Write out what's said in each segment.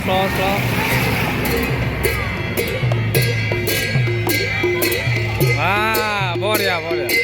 slow. Bawah dia.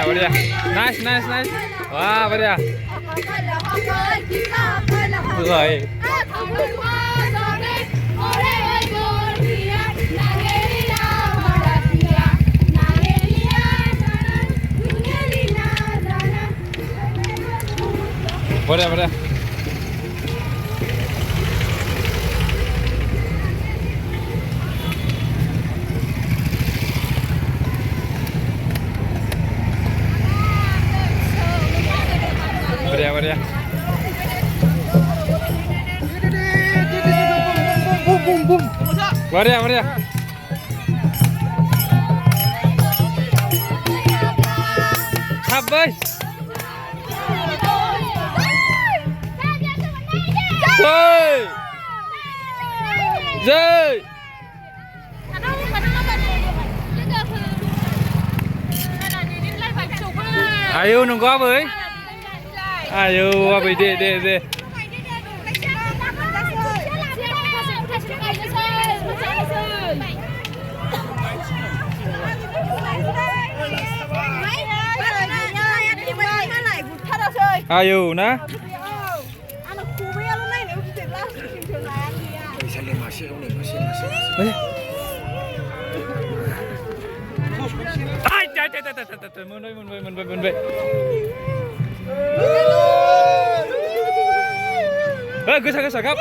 बढ़िया nice वाह बढ़िया rồi बढ़िया बढ़िया बढ़िया शाबाश जय ayo nunggu apa ayo apa deh ayo na Mun. Gesak kap.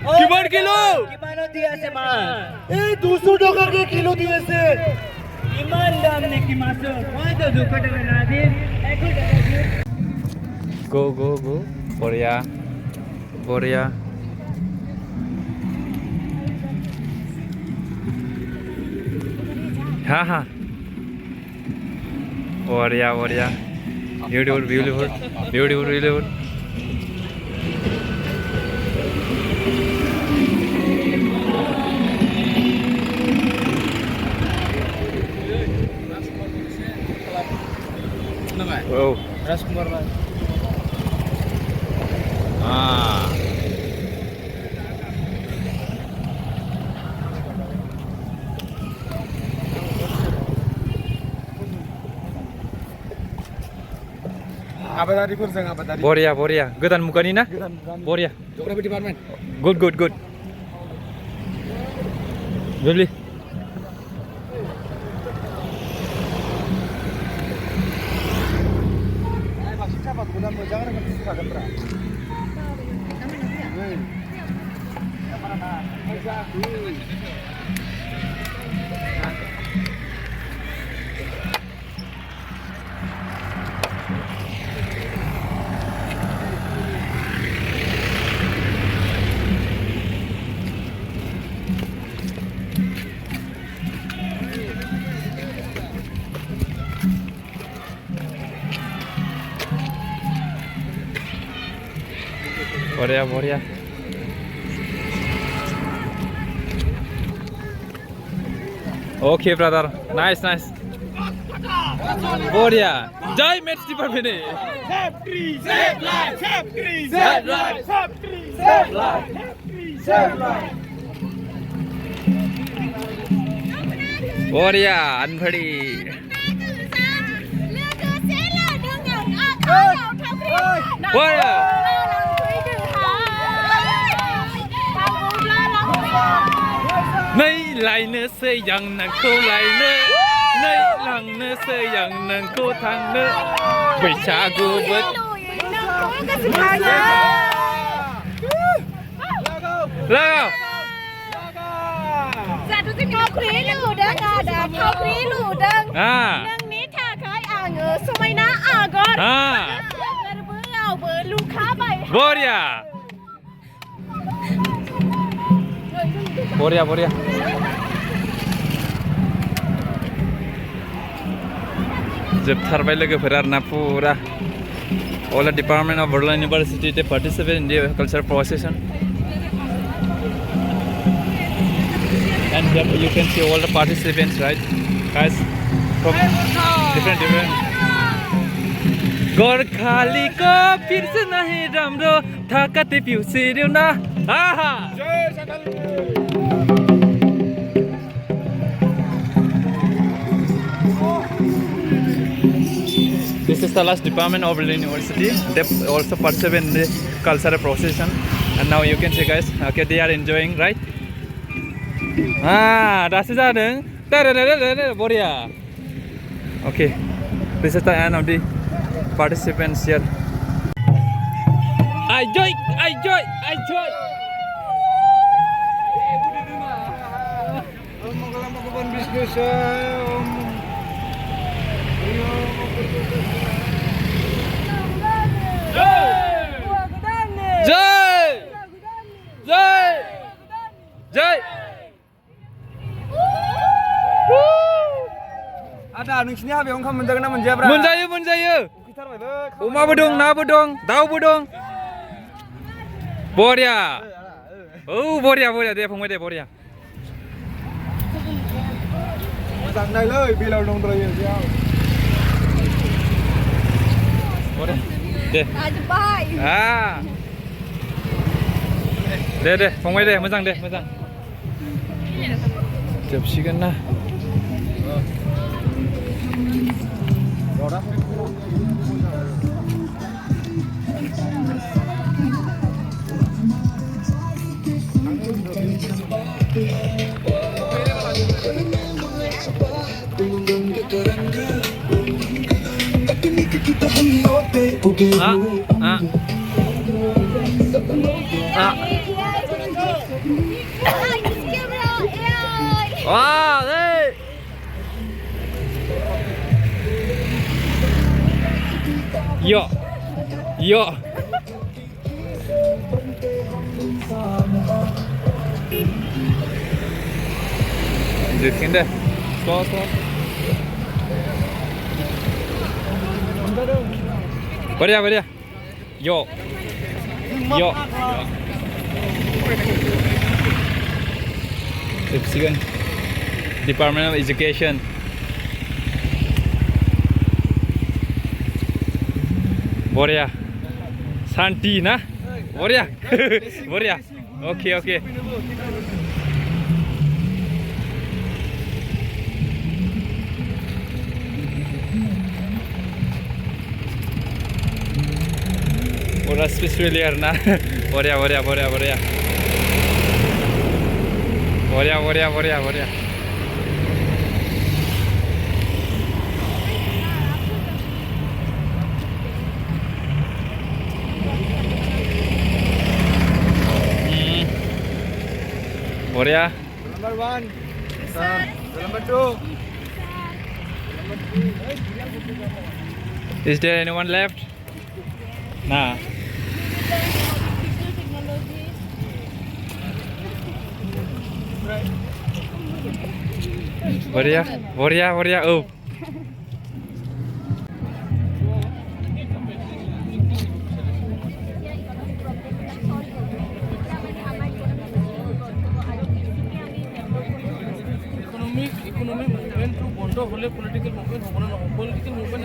Gimana kilo? Gimana dia se mas? 200 টাকা के किलो दिएছে ইমান দাম নাকি মাছের ওই তো 2 টাকা না দিয়ে 1 টাকা দিয়ে go Boria ha Boria beautiful Oh, राजकुमार भाई आबादारिफोर जों आबादारि Boria गोदान मुगानि ना Boria Geography Department good Beli Udah mau jangan kan berapa? Boria Okay brother nice Boria Jai Match Department Save life Boria Anbadi Boria नै लायनोसै आं नोंखौ लायनो नै लांनोसै आं नोंखौ थांनो बैसागु लागाव जाथुजों थावख्रि लुदों आदा थावख्रि लुदों नोंनि थाखाय आङो समायना आगर गोरबोआवबो लुखाबाय बरिया बरिया बरिया जोबथारबाय लोगोफोर आरोना पुरा all the department of Burdwan University they participate in the cultural procession and here you can see all the participants right guys from different Gorkhali को फिर्स नहीं राम्रो थाकते पिउसिर्यो न आहा This is the last department of Burdwan University. They also participate in the cultural procession, and now you can see, guys. Okay, they are enjoying, right? That's it. Boria. Okay, this is the end of the participants here. I joy. Jai. Ada नोंसिनि हाबायाव ओंखाम मोनजागोन ना मोनजायाब्रा मोनजायो अमाबो दं नाबो दं दाउबो दं बरिया औ बरिया दे फंबाय दे बरिया मोजां नायलै बेलाव दंद्रायो बेयाव बरिया दे बाय दे फंबाय दे मोजां जोबसिगोन ना Wow, hey! Yo! Dudkin deh. Stop. Bariya. Yo. Subsidian Department of Education. Boriya. Santi na? Boriya. Okay. Ora spesially na. Boriya. Boriya. Number 1. Number 2. Is there anyone left? Nah. Boriya. Oh. Economic movement to bond hole political movement, political movement